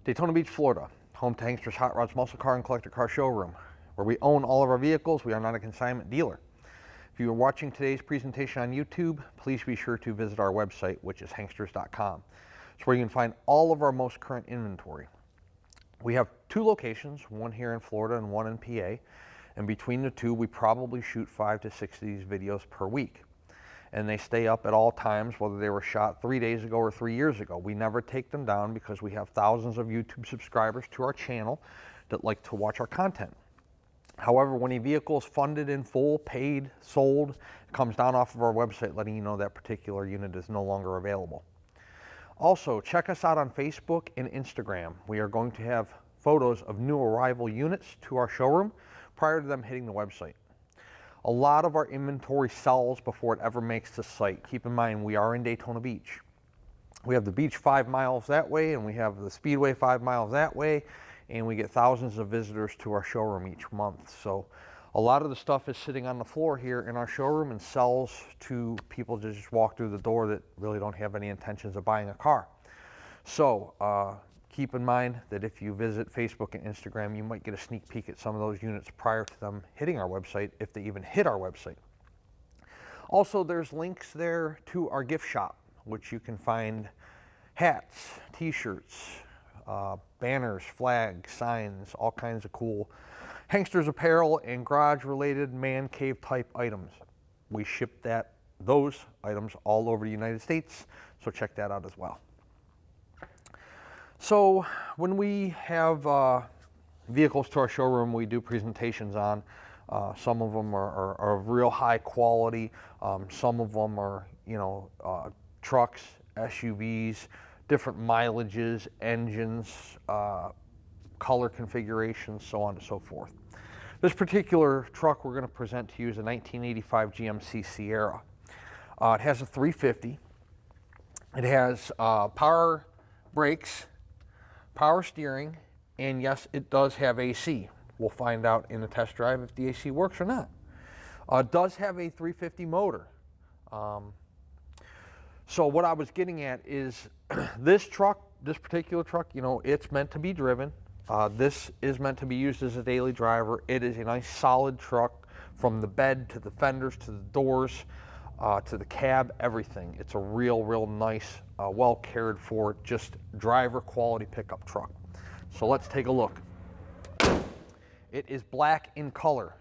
Daytona Beach, Florida, home to Hankster's Hot Rods Muscle Car and Collector Car Showroom, where we own all of our vehicles. We are not a consignment dealer. If you are watching today's presentation on YouTube, please be sure to visit our website, which is hanksters.com. It's where you can find all of our most current inventory. We have two locations, one here in Florida and one in PA, and between the two, we probably shoot 5 to 6 of these videos per week. And they stay up at all times, whether they were shot 3 days ago or 3 years ago. We never take them down because we have thousands of YouTube subscribers to our channel that like to watch our content. However, when a vehicle is funded in full, paid, sold, it comes down off of our website letting you know that particular unit is no longer available. Also, check us out on Facebook and Instagram. We are going to have photos of new arrival units to our showroom prior to them hitting the website. A lot of our inventory sells before it ever makes the site. Keep in mind, we are in Daytona Beach. We have the beach 5 miles that way, and we have the Speedway 5 miles that way, and we get thousands of visitors to our showroom each month. So a lot of the stuff is sitting on the floor here in our showroom and sells to people that just walk through the door that really don't have any intentions of buying a car. So keep in mind that if you visit Facebook and Instagram, you might get a sneak peek at some of those units prior to them hitting our website, if they even hit our website. Also, there's links there to our gift shop, which you can find hats, t-shirts, banners, flags, signs, all kinds of cool Hanksters apparel and garage related man cave type items. We ship those items all over the United States, so check that out as well. So when we have vehicles to our showroom, we do presentations on. Some of them are of real high quality. Some of them are, trucks, SUVs, different mileages, engines, color configurations, so on and so forth. This particular truck we're going to present to you is a 1985 Gmc Sierra. It has a 350. It has power brakes, power steering, and yes, it does have AC. We'll find out in the test drive if the AC works or not. It does have a 350 motor. So what I was getting at is this particular truck, it's meant to be driven. This is meant to be used as a daily driver. It is a nice solid truck from the bed to the fenders to the doors to the cab, everything. It's a real nice, well cared for, just driver quality pickup truck. So let's take a look. It is black in color.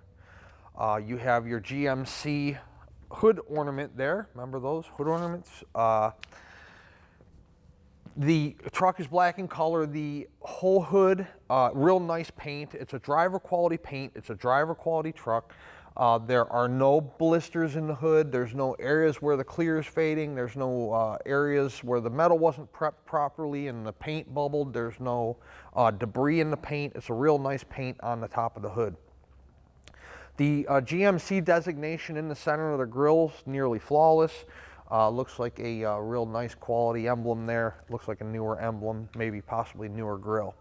You have your Gmc hood ornament there. Remember those hood ornaments? The truck is black in color. The whole hood, real nice paint. It's a driver quality paint. It's a driver quality truck. There are no blisters in the hood. There's no areas where the clear is fading. There's no areas where the metal wasn't prepped properly and the paint bubbled. There's no debris in the paint. It's a real nice paint on the top of the hood. The GMC designation in the center of the grille is nearly flawless. Looks like a real nice quality emblem there. Looks like a newer emblem, maybe possibly newer grille.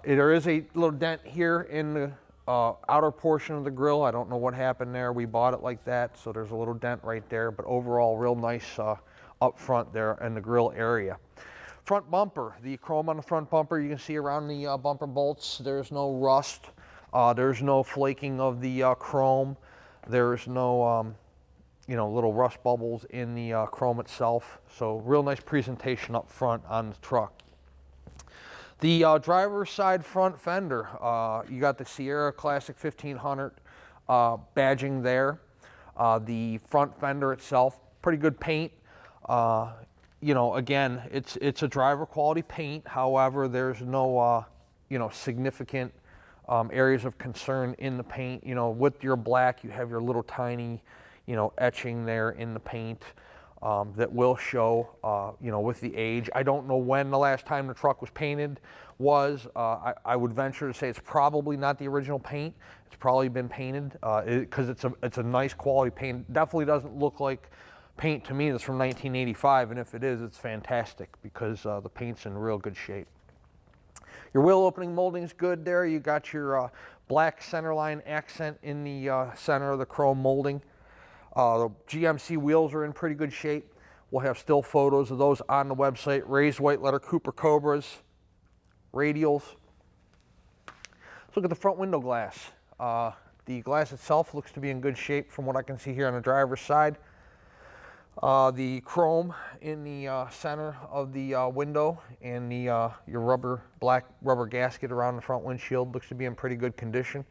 There is a little dent here in the outer portion of the grille. I don't know what happened there. We bought it like that, so there's a little dent right there, but overall real nice up front there in the grille area. Front bumper, the chrome on the front bumper, you can see around the bumper bolts. There's no rust. There's no flaking of the chrome. There's no little rust bubbles in the chrome itself. So real nice presentation up front on the truck. The driver's side front fender, you got the Sierra Classic 1500 badging there. The front fender itself, pretty good paint. Again, it's a driver quality paint. However, there's no significant areas of concern in the paint. With your black, you have your little tiny etching there in the paint that will show, with the age. I don't know when the last time the truck was painted was. I would venture to say it's probably not the original paint. It's probably been painted because it's a nice quality paint. Definitely doesn't look like paint to me that's from 1985, and if it is, it's fantastic because the paint's in real good shape. Your wheel opening molding is good there. You got your black centerline accent in the center of the chrome molding. The GMC wheels are in pretty good shape. We'll have still photos of those on the website. Raised white letter Cooper Cobras. radials. Let's look at the front window glass. The glass itself looks to be in good shape from what I can see here on the driver's side. The chrome in the center of the window and the your black rubber gasket around the front windshield looks to be in pretty good condition.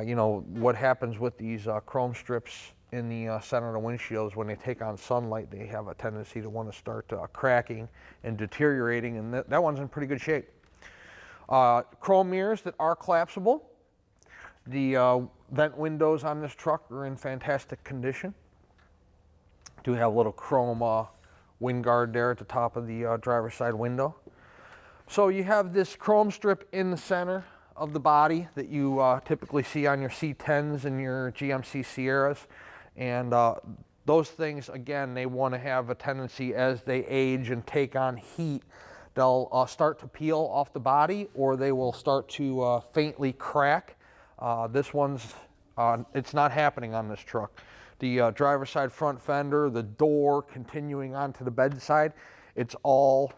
You know, what happens with these chrome strips in the center of the windshield is when they take on sunlight, they have a tendency to want to start cracking and deteriorating, and that one's in pretty good shape. Chrome mirrors that are collapsible. The vent windows on this truck are in fantastic condition. Do have a little chrome wind guard there at the top of the driver's side window. So you have this chrome strip in the center of the body that you typically see on your C10s and your Gmc Sierras. And those things, again, they want to have a tendency as they age and take on heat, they'll start to peel off the body, or they will start to faintly crack. This one's, it's not happening on this truck. The driver's side front fender, the door continuing onto the bedside, it's all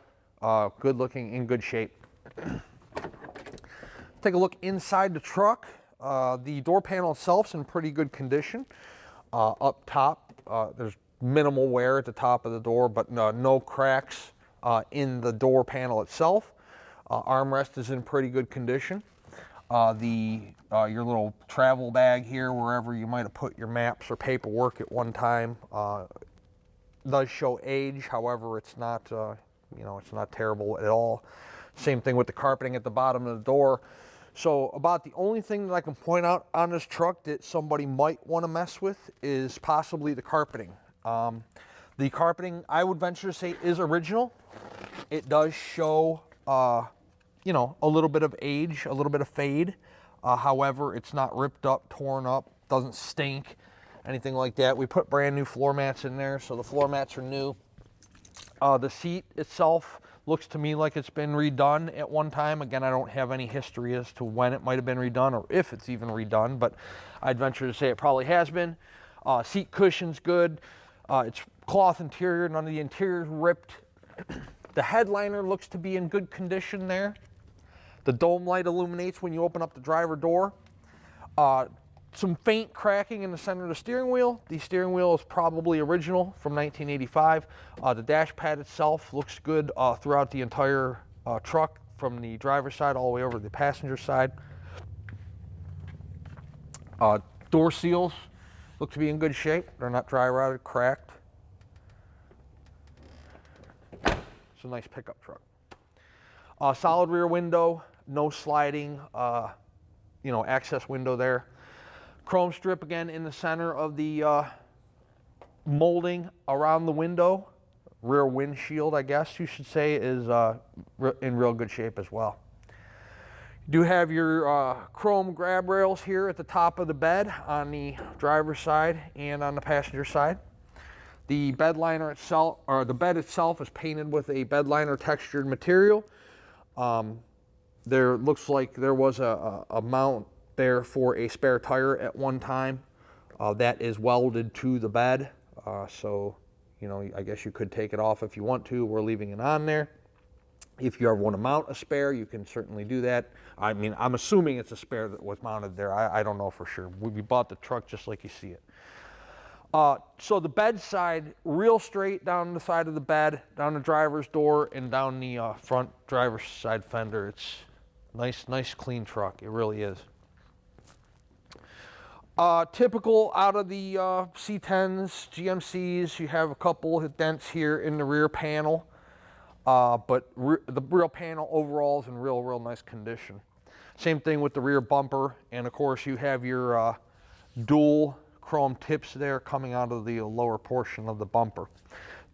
good looking, in good shape. Take a look inside the truck. The door panel itself's in pretty good condition. Up top, there's minimal wear at the top of the door, but no cracks in the door panel itself. Armrest is in pretty good condition. Your little travel bag here, wherever you might have put your maps or paperwork at one time, does show age. However, it's not, you know, it's not terrible at all. Same thing with the carpeting at the bottom of the door. So about the only thing that I can point out on this truck that somebody might want to mess with is possibly the carpeting. The carpeting, I would venture to say, is original. It does show, you know, a little bit of age, a little bit of fade. However, it's not ripped up, torn up, doesn't stink, anything like that. We put brand new floor mats in there, so the floor mats are new. The seat itself looks to me like it's been redone at one time. Again, I don't have any history as to when it might have been redone or if it's even redone, but I'd venture to say it probably has been. Seat cushion's good. It's cloth interior, none of the interior's ripped. The headliner looks to be in good condition there. The dome light illuminates when you open up the driver door. Some faint cracking in the center of the steering wheel. The steering wheel is probably original from 1985. The dash pad itself looks good throughout the entire truck, from the driver's side all the way over to the passenger side. Door seals look to be in good shape. They're not dry rotted, cracked. It's a nice pickup truck. Solid rear window, no sliding, you know, access window there. Chrome strip again in the center of the molding around the window. Rear windshield, I guess you should say, is in real good shape as well. You do have your chrome grab rails here at the top of the bed on the driver's side and on the passenger side. The bed liner itself, or the bed itself, is painted with a bed liner textured material. There looks like there was a mount there for a spare tire at one time. That is welded to the bed, so you know, I guess you could take it off if you want to. We're leaving it on there. If you ever want to mount a spare, you can certainly do that. I mean, I'm assuming it's a spare that was mounted there. I don't know for sure. We bought the truck just like you see it. So the bed side, real straight down the side of the bed, down the driver's door, and down the front driver's side fender. It's nice clean truck. It really is. Typical out of the C10s, GMCs, you have a couple of dents here in the rear panel, but the rear panel overall is in real nice condition. Same thing with the rear bumper, and of course you have your dual chrome tips there coming out of the lower portion of the bumper.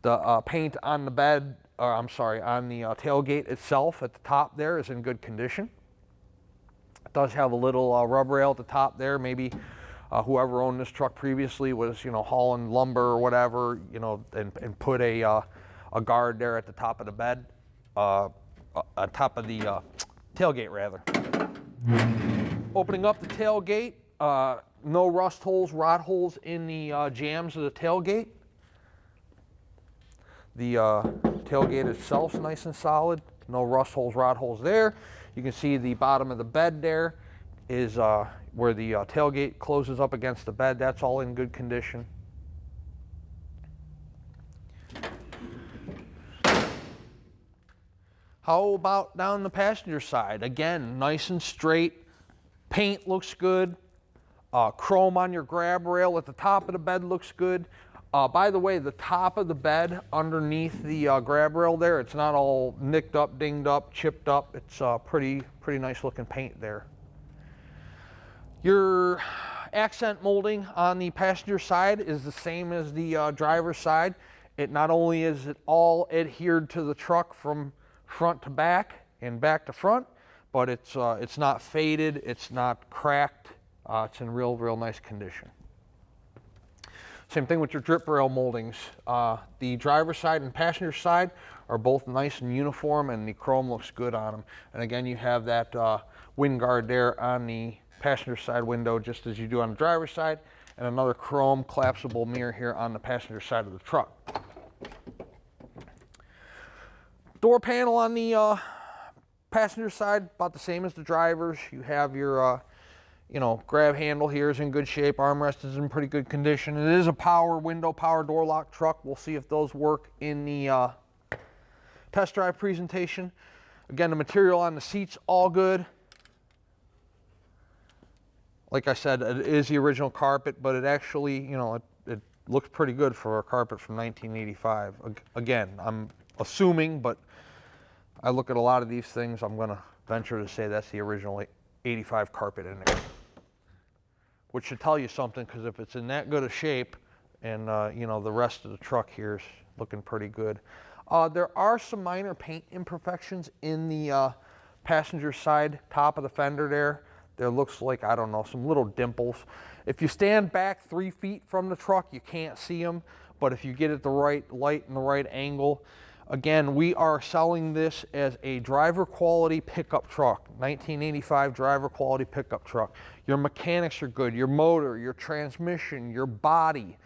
The paint on the bed, on the tailgate itself at the top there is in good condition. It does have a little rub rail at the top there. Maybe whoever owned this truck previously was, you know, hauling lumber or whatever, you know, and put a guard there at the top of the bed, on top of the tailgate rather. Opening up the tailgate, no rust holes, rot holes in the jambs of the tailgate. The tailgate itself is nice and solid. No rust holes, rot holes there. You can see the bottom of the bed there is where the tailgate closes up against the bed. That's all in good condition. How about down the passenger side? Again, nice and straight. Paint looks good. Chrome on your grab rail at the top of the bed looks good. By the way, the top of the bed underneath the grab rail there, it's not all nicked up, dinged up, chipped up. It's pretty nice looking paint there. Your accent molding on the passenger side is the same as the driver's side. It not only is it all adhered to the truck from front to back and back to front, but it's not faded, it's not cracked, it's in real nice condition. Same thing with your drip rail moldings. The driver's side and passenger side are both nice and uniform, and the chrome looks good on them. And again, you have that wind guard there on the passenger side window just as you do on the driver's side, and another chrome collapsible mirror here on the passenger side of the truck. Door panel on the passenger side, about the same as the driver's. You have your grab handle here is in good shape. Armrest is in pretty good condition. It is a power window, power door lock truck. We'll see if those work in the test drive presentation. Again, the material on the seats, all good. Like I said, it is the original carpet, but it actually, it looks pretty good for a carpet from 1985. Again, I'm assuming, but I look at a lot of these things, I'm going to venture to say that's the original 85 carpet in there. Which should tell you something, because if it's in that good a shape, and the rest of the truck here is looking pretty good. There are some minor paint imperfections in the passenger side top of the fender there. There looks like, I don't know, some little dimples. If you stand back 3 feet from the truck, you can't see them, but if you get it the right light and the right angle. Again, we are selling this as a driver quality pickup truck, 1985 driver quality pickup truck. Your mechanics are good, your motor, your transmission, your body.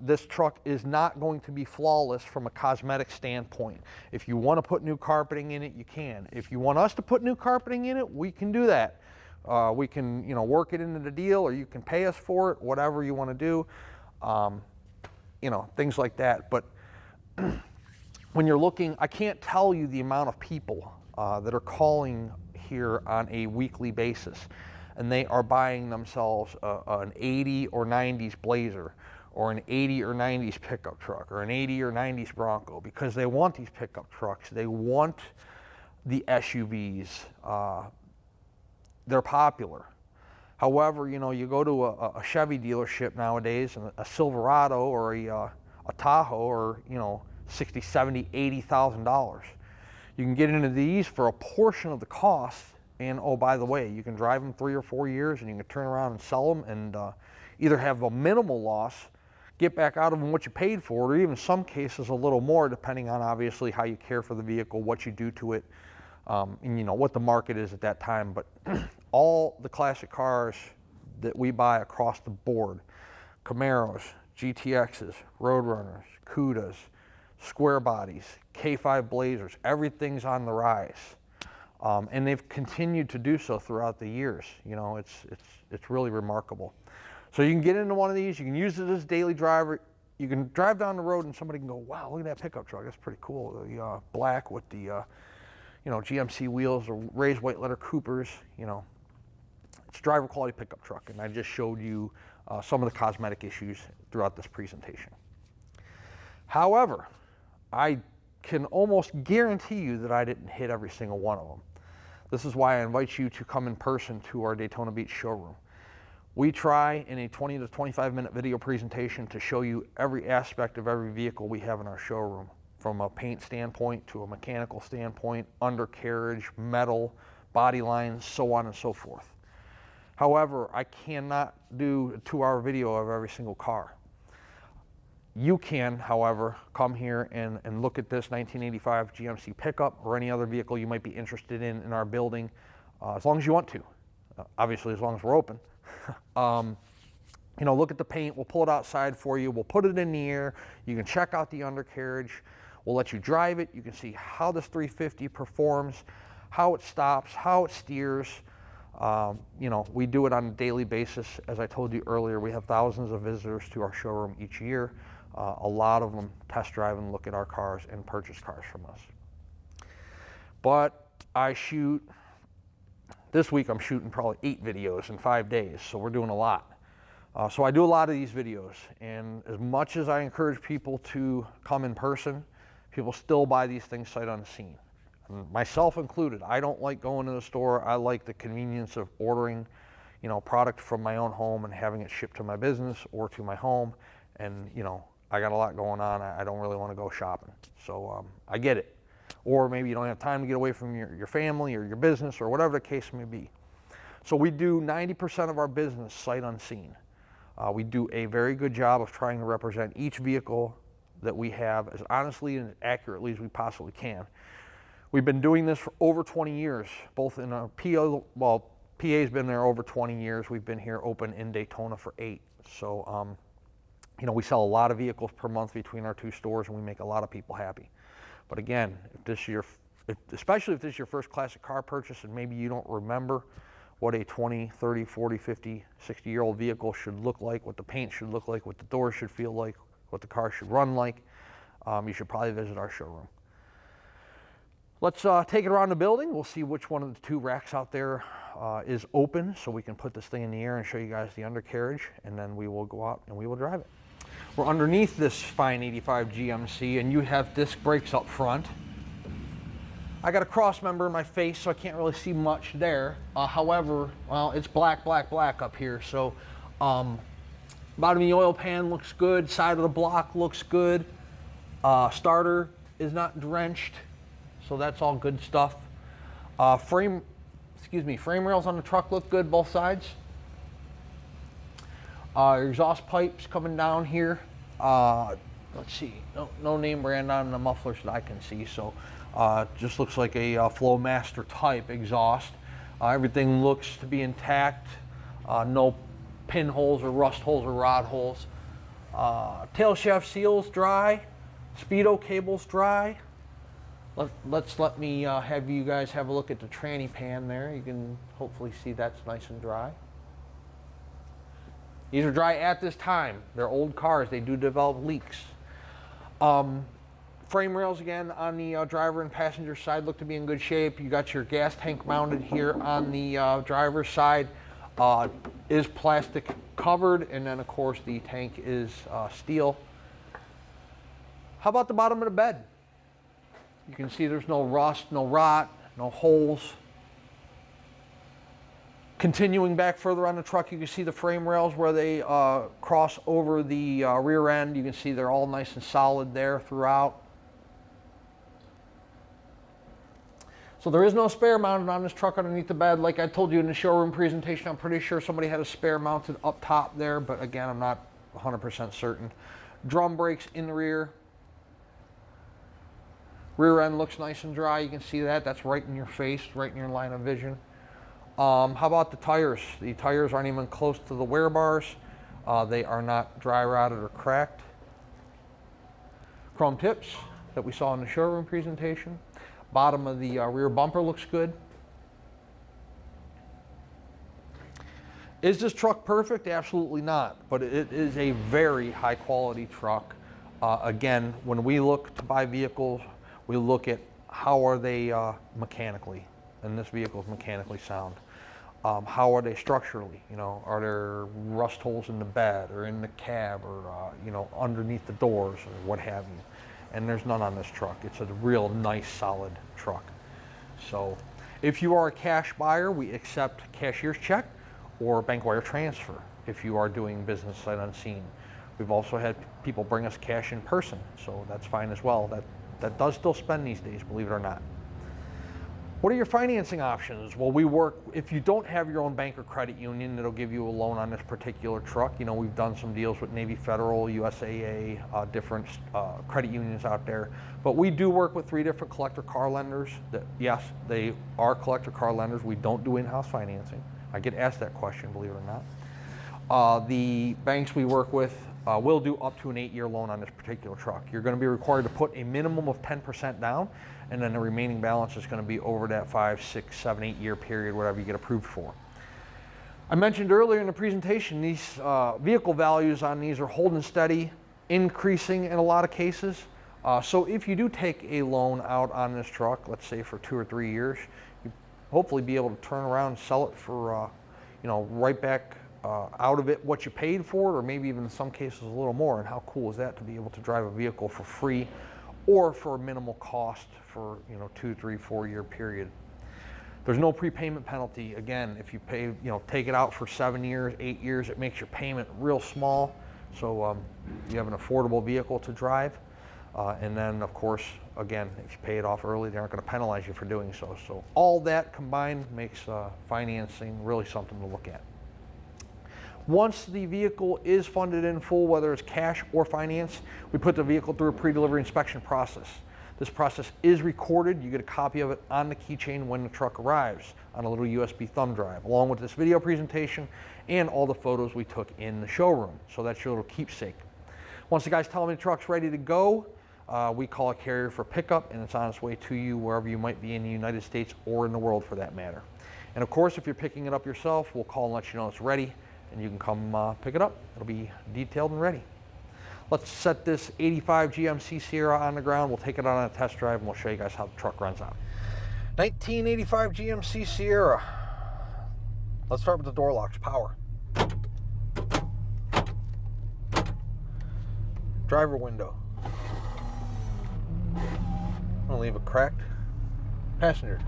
This truck is not going to be flawless from a cosmetic standpoint. If you want to put new carpeting in it, you can. If you want us to put new carpeting in it, we can do that. We can, work it into the deal, or you can pay us for it, whatever you want to do. Things like that. But when you're looking, I can't tell you the amount of people that are calling here on a weekly basis, and they are buying themselves an 80 or 90s Blazer, or an 80 or 90s pickup truck, or an 80 or 90s Bronco, because they want these pickup trucks. They want the SUVs. They're popular. However, you go to a Chevy dealership nowadays, and a Silverado or a Tahoe, or $60,000, $70,000, $80,000. You can get into these for a portion of the cost, and oh, by the way, you can drive them 3 or 4 years, and you can turn around and sell them, and either have a minimal loss, get back out of them what you paid for it, or even in some cases a little more, depending on obviously how you care for the vehicle, what you do to it, and what the market is at that time. But all the classic cars that we buy across the board, Camaros, GTXs, Roadrunners, Cudas, square bodies, K5 Blazers, everything's on the rise. And they've continued to do so throughout the years. It's really remarkable. So you can get into one of these, you can use it as a daily driver. You can drive down the road and somebody can go, wow, look at that pickup truck, that's pretty cool. The black with the GMC wheels, or raised white letter Coopers. It's a driver quality pickup truck, and I just showed you some of the cosmetic issues throughout this presentation. However, I can almost guarantee you that I didn't hit every single one of them. This is why I invite you to come in person to our Daytona Beach showroom. We try in a 20 to 25 minute video presentation to show you every aspect of every vehicle we have in our showroom, from a paint standpoint to a mechanical standpoint, undercarriage, metal, body lines, so on and so forth. However, I cannot do a 2-hour video of every single car. You can, however, come here and look at this 1985 GMC pickup, or any other vehicle you might be interested in our building, as long as you want to. Obviously, as long as we're open. Look at the paint. We'll pull it outside for you. We'll put it in the air. You can check out the undercarriage. We'll let you drive it. You can see how this 350 performs, how it stops, how it steers. You know, we do it on a daily basis. As I told you earlier, we have thousands of visitors to our showroom each year. A lot of them test drive and look at our cars and purchase cars from us. But I shoot, this week I'm shooting probably 8 videos in 5 days, so we're doing a lot. So I do a lot of these videos, and as much as I encourage people to come in person, people still buy these things sight unseen. Myself included. I don't like going to the store. I like the convenience of ordering, you know, product from my own home and having it shipped to my business or to my home. And, you know, I got a lot going on. I don't really want to go shopping. So I get it. Or maybe you don't have time to get away from your family or your business or whatever the case may be. So we do 90% of our business sight unseen. We do a very good job of trying to represent each vehicle that we have as honestly and accurately as we possibly can. We've been doing this for over 20 years, both in our PA, well, PA's been there over 20 years. We've been here open in Daytona for 8. So, you know, we sell a lot of vehicles per month between our 2 stores, and we make a lot of people happy. But again, especially if this is your first classic car purchase and maybe you don't remember what a 20, 30, 40, 50, 60-year-old vehicle should look like, what the paint should look like, what the doors should feel like, what the car should run like, you should probably visit our showroom. Let's take it around the building. We'll see which one of the 2 racks out there is open, so we can put this thing in the air and show you guys the undercarriage, and then we will go out and we will drive it. We're underneath this fine 85 GMC, and you have disc brakes up front. I got a cross member in my face, so I can't really see much there. However, well, it's black, black, black up here. So bottom of the oil pan looks good. Side of the block looks good. Starter is not drenched, so that's all good stuff. Frame rails on the truck look good, both sides. Exhaust pipes coming down here. Let's see, no name brand on the mufflers that I can see, so just looks like a Flowmaster type exhaust. Everything looks to be intact. No pinholes or rust holes or rod holes. Tail shaft seals dry. Speedo cables dry. Let me have you guys have a look at the tranny pan there. You can hopefully see that's nice and dry. These are dry at this time. They're old cars. They do develop leaks. Frame rails again on the driver and passenger side look to be in good shape. You got your gas tank mounted here on the driver's side. Is plastic covered, and then of course the tank is steel. How about the bottom of the bed? You can see there's no rust, no rot, no holes. Continuing back further on the truck, you can see the frame rails where they cross over the rear end. You can see they're all nice and solid there throughout. So there is no spare mounted on this truck underneath the bed. Like I told you in the showroom presentation, I'm pretty sure somebody had a spare mounted up top there, but again, I'm not 100% certain. Drum brakes in the rear. Rear end looks nice and dry. You can see that. That's right in your face, right in your line of vision. How about the tires? The tires aren't even close to the wear bars. They are not dry rotted or cracked. Chrome tips that we saw in the showroom presentation. Bottom of the rear bumper looks good. Is this truck perfect? Absolutely not, but it is a very high quality truck. Again, when we look to buy vehicles, we look at how are they mechanically, and this vehicle is mechanically sound. How are they structurally? You know, are there rust holes in the bed or in the cab or you know, underneath the doors or what have you? And there's none on this truck. It's a real nice, solid truck. So if you are a cash buyer, we accept cashier's check or bank wire transfer if you are doing business sight unseen. We've also had people bring us cash in person, so that's fine as well. That does still spend these days, believe it or not. What are your financing options? Well, we work, if you don't have your own bank or credit union, it'll give you a loan on this particular truck. You know, we've done some deals with Navy Federal, USAA, different credit unions out there. But we do work with 3 different collector car lenders. That, yes, they are collector car lenders. We don't do in-house financing. I get asked that question, believe it or not. The banks we work with will do up to an 8-year loan on this particular truck. You're going to be required to put a minimum of 10% down, and then the remaining balance is going to be over that 5, 6, 7, 8 year period, whatever you get approved for. I mentioned earlier in the presentation, these vehicle values on these are holding steady, increasing in a lot of cases. So if you do take a loan out on this truck, let's say for 2 or 3 years, you hopefully be able to turn around and sell it for, right back out of it what you paid for it, or maybe even in some cases a little more. And how cool is that to be able to drive a vehicle for free or for a minimal cost for 2, 3, 4 year period. There's no prepayment penalty. Again, if you pay, take it out for 7 years, 8 years, it makes your payment real small. So you have an affordable vehicle to drive. And then, of course, again, if you pay it off early, they aren't going to penalize you for doing so. So all that combined makes financing really something to look at. Once the vehicle is funded in full, whether it's cash or finance, we put the vehicle through a pre-delivery inspection process. This process is recorded. You get a copy of it on the keychain when the truck arrives on a little USB thumb drive, along with this video presentation and all the photos we took in the showroom. So that's your little keepsake. Once the guys tell me the truck's ready to go, we call a carrier for pickup, and it's on its way to you wherever you might be in the United States or in the world for that matter. And of course, if you're picking it up yourself, we'll call and let you know it's ready, and you can come pick it up. It'll be detailed and ready. Let's set this 85 GMC Sierra on the ground. We'll take it out on a test drive, and we'll show you guys how the truck runs out. 1985 GMC Sierra. Let's start with the door locks. Power. Driver window. I'm gonna leave it cracked. Passenger.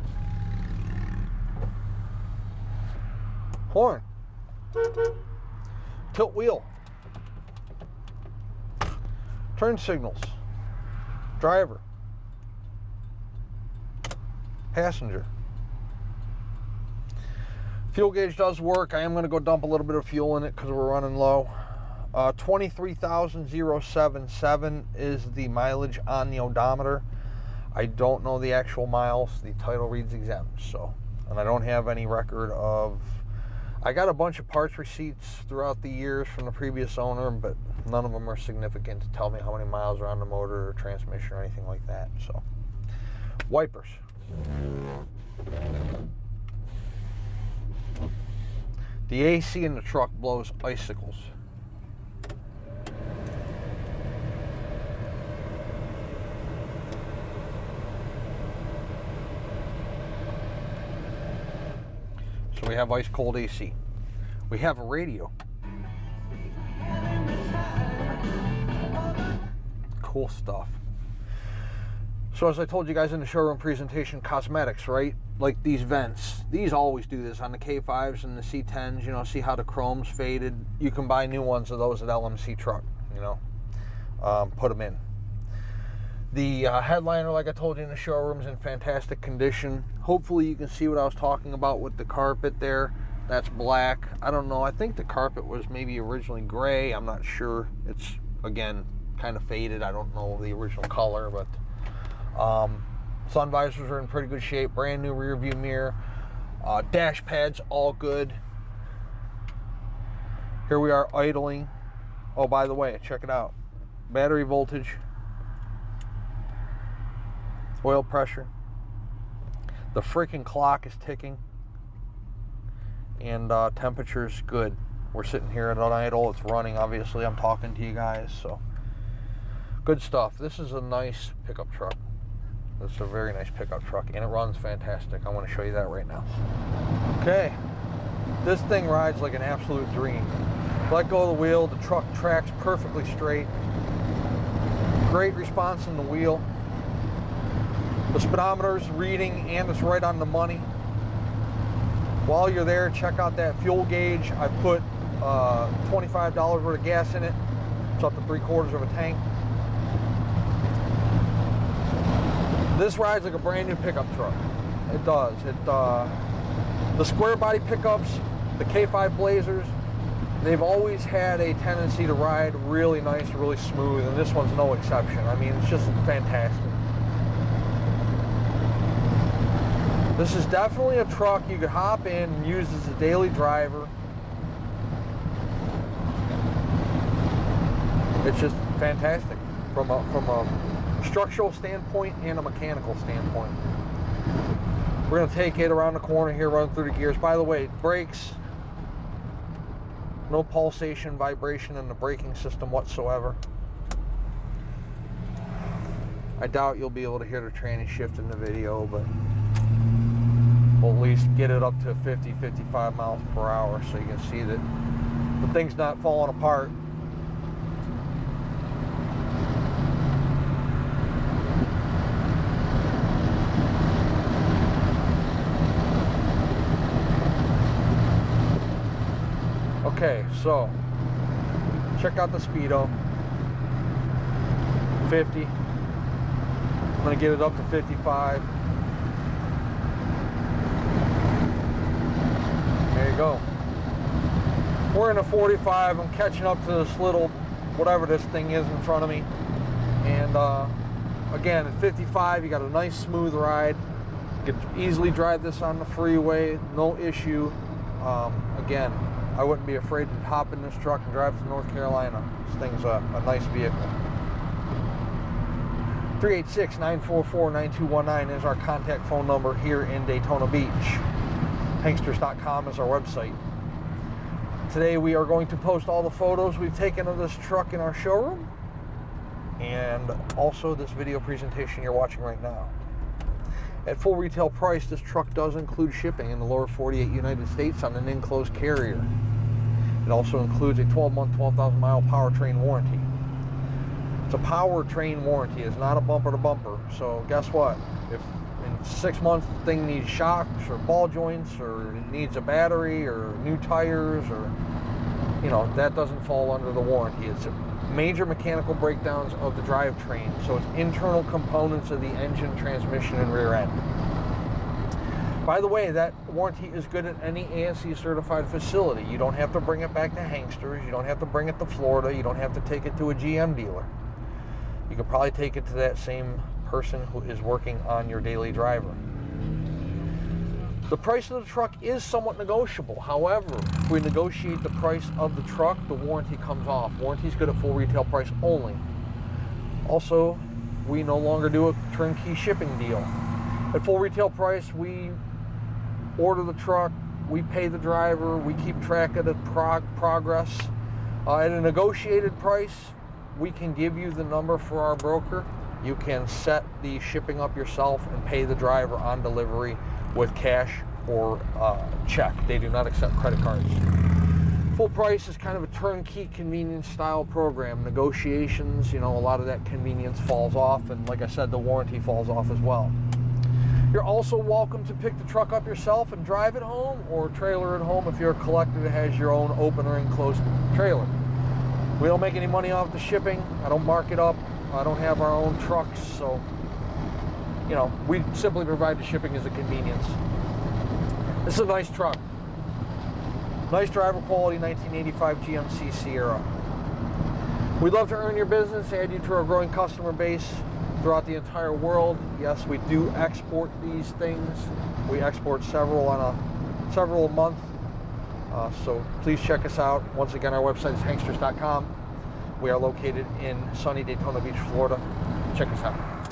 Horn. Tilt wheel. Turn signals. Driver. Passenger. Fuel gauge does work. I am going to go dump a little bit of fuel in it because we're running low. 23,077 is the mileage on the odometer. I don't know the actual miles. The title reads exempt, and I don't have any record of. I got a bunch of parts receipts throughout the years from the previous owner, but none of them are significant to tell me how many miles are on the motor or transmission or anything like that. So, wipers. The AC in the truck blows icicles. So we have ice cold AC. We have a radio. Cool stuff. So as I told you guys in the showroom presentation, cosmetics, right? Like these vents. These always do this on the K5s and the C10s, see how the chrome's faded. You can buy new ones of those at LMC truck, put them in. The headliner, like I told you in the showroom, is in fantastic condition. Hopefully you can see what I was talking about with the carpet there. That's black. I don't know. I think the carpet was maybe originally gray. I'm not sure. It's, again, kind of faded. I don't know the original color, but sun visors are in pretty good shape. Brand new rear view mirror. Dash pads, all good. Here we are idling. Oh, by the way, check it out. Battery voltage. Oil pressure. The freaking clock is ticking. And temperature's good. We're sitting here at an idle. It's running, obviously. I'm talking to you guys, so good stuff. This is a nice pickup truck. This is a very nice pickup truck, and it runs fantastic. I want to show you that right now. Okay. This thing rides like an absolute dream. Let go of the wheel. The truck tracks perfectly straight. Great response in the wheel. The speedometer's reading, and it's right on the money. While you're there, check out that fuel gauge. I put $25 worth of gas in it. It's up to 3/4 of a tank. This rides like a brand new pickup truck. It does. The square body pickups, the K5 Blazers, they've always had a tendency to ride really nice, really smooth, and this one's no exception. I mean, it's just fantastic. This is definitely a truck you could hop in and use as a daily driver. It's just fantastic from a structural standpoint and a mechanical standpoint. We're going to take it around the corner here, run through the gears. By the way, brakes, no pulsation, vibration in the braking system whatsoever. I doubt you'll be able to hear the tranny shift in the video, but we'll at least get it up to 50, 55 miles per hour so you can see that the thing's not falling apart. Okay, so check out the speedo. 50. I'm going to get it up to 55. There you go. We're in a 45. I'm catching up to this little, whatever this thing is in front of me. And again, at 55, you got a nice smooth ride. You can easily drive this on the freeway, no issue. Again, I wouldn't be afraid to hop in this truck and drive to North Carolina. This thing's a nice vehicle. 386-944-9219 is our contact phone number here in Daytona Beach. Hanksters.com is our website. Today we are going to post all the photos we've taken of this truck in our showroom and also this video presentation you're watching right now. At full retail price, this truck does include shipping in the lower 48 United States on an enclosed carrier. It also includes a 12-month, 12,000-mile powertrain warranty. It's a powertrain warranty. It's not a bumper-to-bumper. So guess what? If in 6 months the thing needs shocks or ball joints or it needs a battery or new tires or, you know, that doesn't fall under the warranty. It's major mechanical breakdowns of the drivetrain. So it's internal components of the engine, transmission, and rear end. By the way, that warranty is good at any ASE certified facility. You don't have to bring it back to Hanksters. You don't have to bring it to Florida. You don't have to take it to a GM dealer. You can probably take it to that same person who is working on your daily driver. The price of the truck is somewhat negotiable. However, if we negotiate the price of the truck, the warranty comes off. Warranty is good at full retail price only. Also, we no longer do a turnkey shipping deal. At full retail price, we order the truck, we pay the driver, we keep track of the progress. At a negotiated price, we can give you the number for our broker. You can set the shipping up yourself and pay the driver on delivery with cash or check. They do not accept credit cards. Full price is kind of a turnkey convenience style program. Negotiations, you know, a lot of that convenience falls off, and like I said, the warranty falls off as well. You're also welcome to pick the truck up yourself and drive it home or trailer it home if you're a collector that has your own open or enclosed trailer. We don't make any money off the shipping. I don't mark it up. I don't have our own trucks, so, you know, we simply provide the shipping as a convenience. This is a nice truck. Nice driver quality 1985 Gmc C Sierra. We'd love to earn your business, add you to our growing customer base throughout the entire world. Yes, we do export these things. We export several a month. So please check us out. Once again, our website is Hanksters.com. We are located in sunny Daytona Beach, Florida. Check us out.